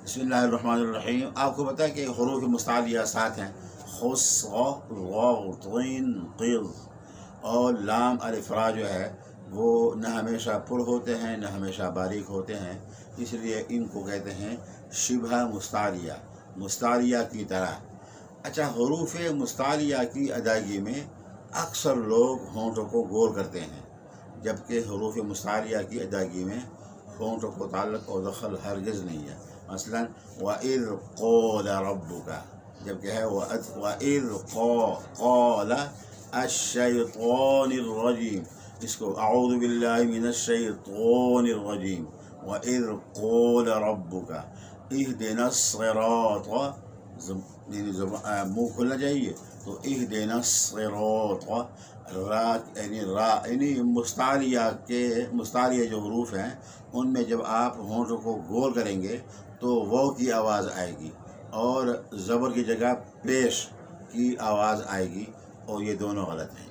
بسم اللہ الرحمن الرحیم۔ آپ کو پتہ ہے کہ حروف مستعلیہ 7 ہیں: خس، غ، طین، قیض اور لام الف را جو ہے وہ نہ ہمیشہ پر ہوتے ہیں نہ ہمیشہ باریک ہوتے ہیں، اس لیے ان کو کہتے ہیں شبہ مستعلیہ، مستعلیہ کی طرح۔ اچھا، حروف مستعلیہ کی ادائیگی میں اکثر لوگ ہونٹوں کو گول کرتے ہیں، جبکہ حروف مستعلیہ کی ادائیگی میں ہونٹوں کو تعلق اور دخل ہرگز نہیں ہے۔ مثلاً وَإِذْ قَالَ رَبُّكَ، جبکہ ہے وَإِذْ قَالَ الشَّيْطَانِ الرَّجِيمِ، اس کو اعوذ باللہ من الشیطان الرجیم۔ وَإِذْ قَالَ رَبُّكَ اهْدِنَا الصِّرَاطَ، یعنی منہ کھلنا چاہیے، تو اهْدِنَا الصِّرَاطَ، یعنی مستعلیہ جو حروف ہیں ان میں جب آپ ہونٹوں کو گول کریں گے تو وہ کی آواز آئے گی اور زبر کی جگہ پیش کی آواز آئے گی، اور یہ دونوں غلط ہیں۔